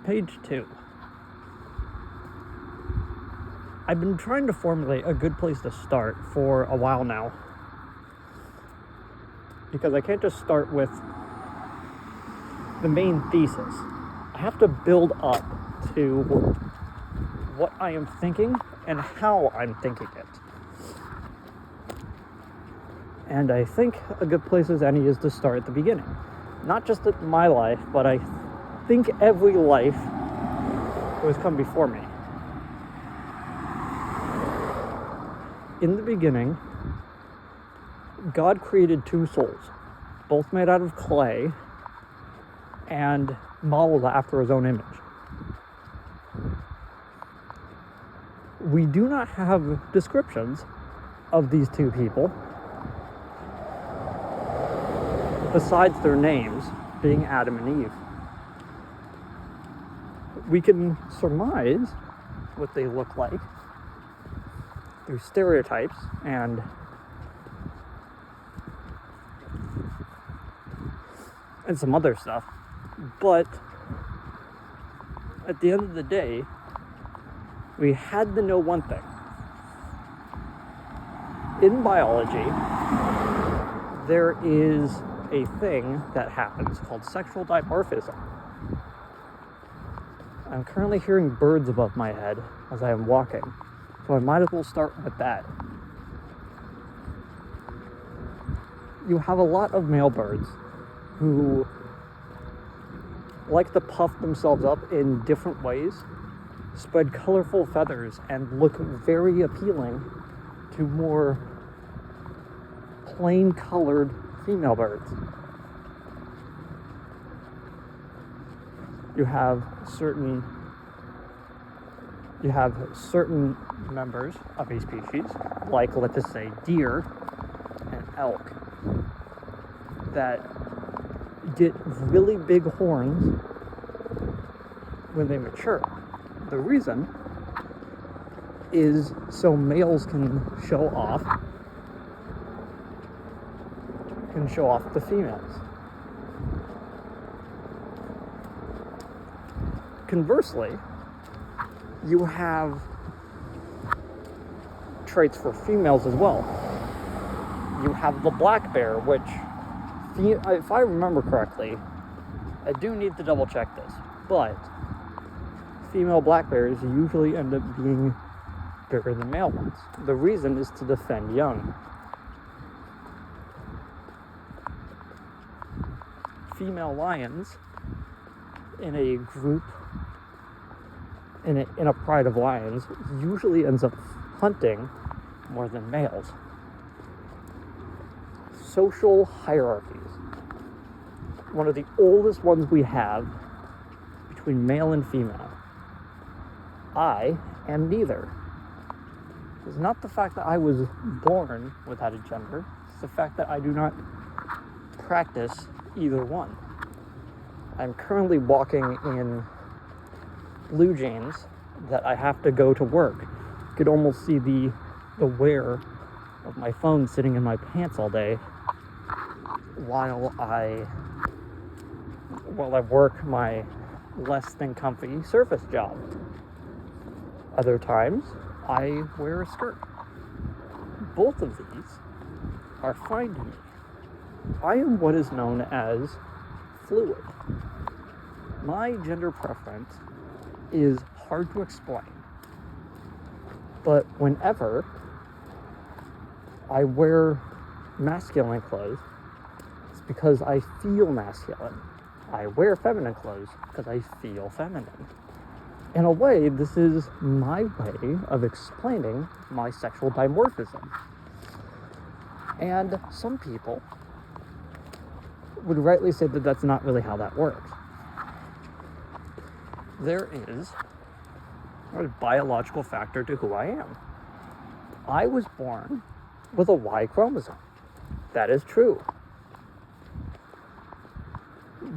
Page 2. I've been trying to formulate a good place to start for a while now, because I can't just start with the main thesis. I have to build up to what I am thinking and how I'm thinking it. And I think a good place as any is to start at the beginning. Not just at my life, but I think every life who has come before me. In the beginning, God created two souls, both made out of clay and modeled after his own image. We do not have descriptions of these two people, besides their names being Adam and Eve. We can surmise what they look like through stereotypes and some other stuff, but at the end of the day, we had to know one thing. In biology, there is a thing that happens called sexual dimorphism. I'm currently hearing birds above my head as I am walking, so I might as well start with that. You have a lot of male birds who like to puff themselves up in different ways, spread colorful feathers, and look very appealing to more plain colored female birds. You have certain members of a species, like, let's just say, deer and elk, that get really big horns when they mature. The reason is so males can show off the females. Conversely, you have traits for females as well. You have the black bear, which, if I remember correctly, I do need to double check this, but female black bears usually end up being bigger than male ones. The reason is to defend young. Female lions in a group, in a pride of lions, usually ends up hunting more than males. Social hierarchies. One of the oldest ones we have between male and female. I am neither. It's not the fact that I was born without a gender, it's the fact that I do not practice either one. I'm currently walking in blue jeans that I have to go to work. You could almost see the wear of my phone sitting in my pants all day while I work my less than comfy surface job. Other times, I wear a skirt. Both of these are fine to me. I am what is known as fluid. My gender preference is hard to explain, but whenever I wear masculine clothes, it's because I feel masculine. I wear feminine clothes because I feel feminine. In a way, this is my way of explaining my sexual dimorphism. And some people would rightly say that that's not really how that works. There is a biological factor to who I am. I was born with a Y chromosome. That is true.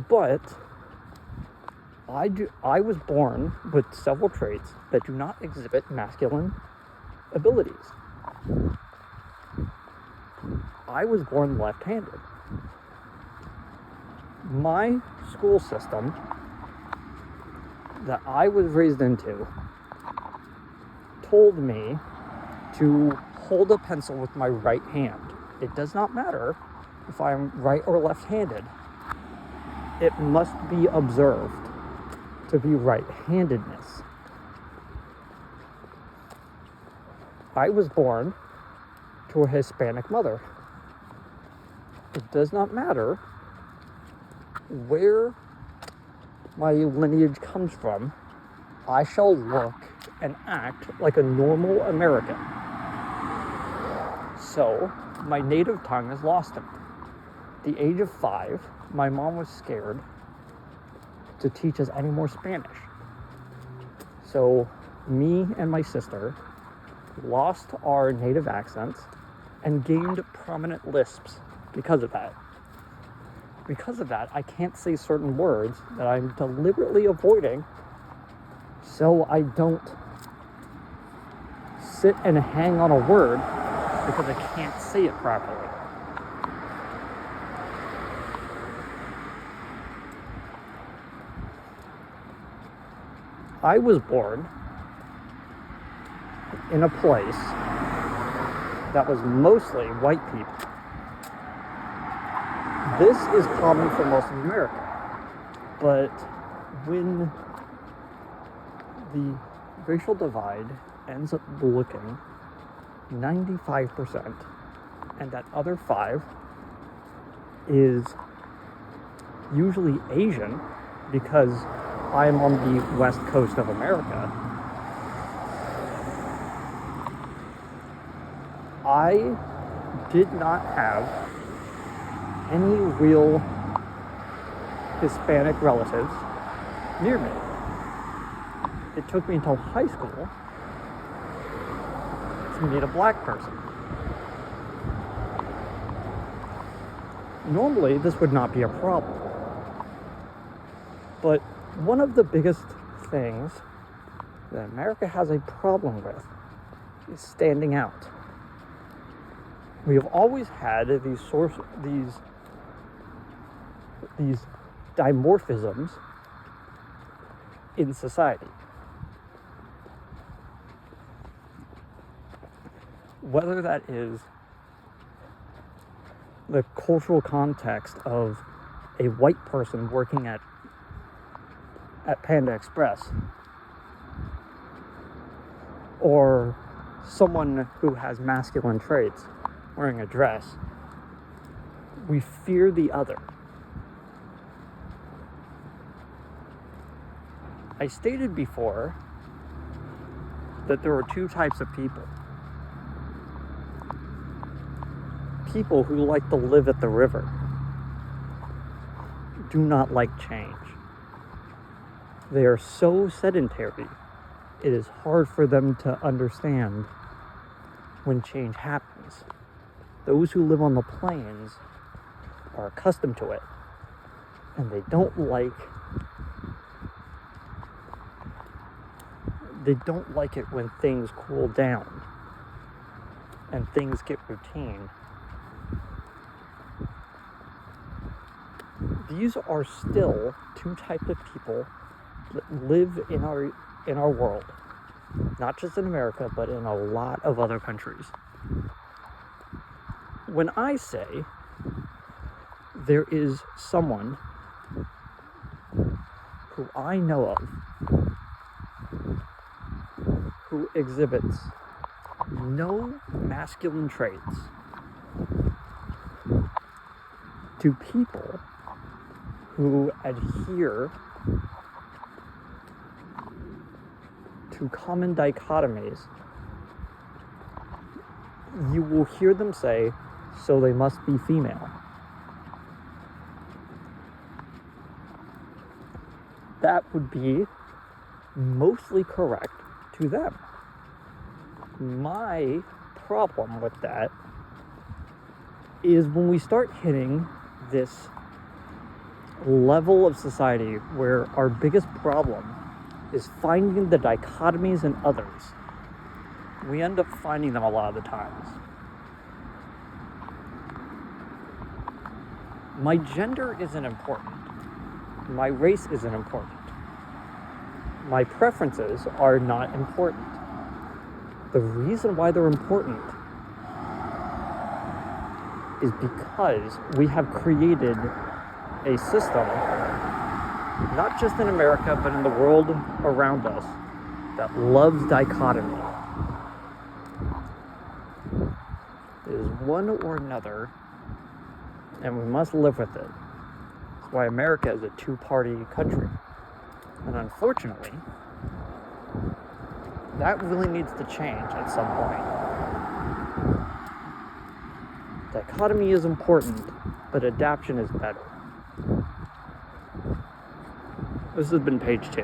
But I was born with several traits that do not exhibit masculine abilities. I was born left-handed. My school system that I was raised into told me to hold a pencil with my right hand. It does not matter if I'm right or left-handed. It must be observed to be right-handedness. I was born to a Hispanic mother. It does not matter where my lineage comes from. I shall look and act like a normal American. So, my native tongue is lost to me. At the age of 5, my mom was scared to teach us any more Spanish. So, me and my sister lost our native accents and gained prominent lisps because of that. Because of that, I can't say certain words that I'm deliberately avoiding so I don't sit and hang on a word because I can't say it properly. I was born in a place that was mostly white people. This is common for most of America, but when the racial divide ends up looking 95%, and that other 5 is usually Asian because I'm on the west coast of America, I did not have any real Hispanic relatives near me. It took me until high school to meet a black person. Normally, this would not be a problem. But one of the biggest things that America has a problem with is standing out. We have always had these dimorphisms in society. Whether that is the cultural context of a white person working at Panda Express, or someone who has masculine traits wearing a dress, we fear the other. I stated before that there are 2 types of people. People who like to live at the river do not like change. They are so sedentary, it is hard for them to understand when change happens. Those who live on the plains are accustomed to it, and they don't like it when things cool down and things get routine. These are still 2 types of people that live in our world, not just in America, but in a lot of other countries. When I say there is someone who I know of who exhibits no masculine traits to people who adhere to common dichotomies, you will hear them say, so they must be female. That would be mostly correct to them. My problem with that is when we start hitting this level of society where our biggest problem is finding the dichotomies in others, we end up finding them a lot of the times. My gender isn't important. My race isn't important. my preferences are not important. The reason why they're important is because we have created a system, not just in America, but in the world around us, that loves dichotomy. It is one or another, and we must live with it. That's why America is a two-party country. And unfortunately, that really needs to change at some point. Dichotomy is important, but adaptation is better. This has been page 2.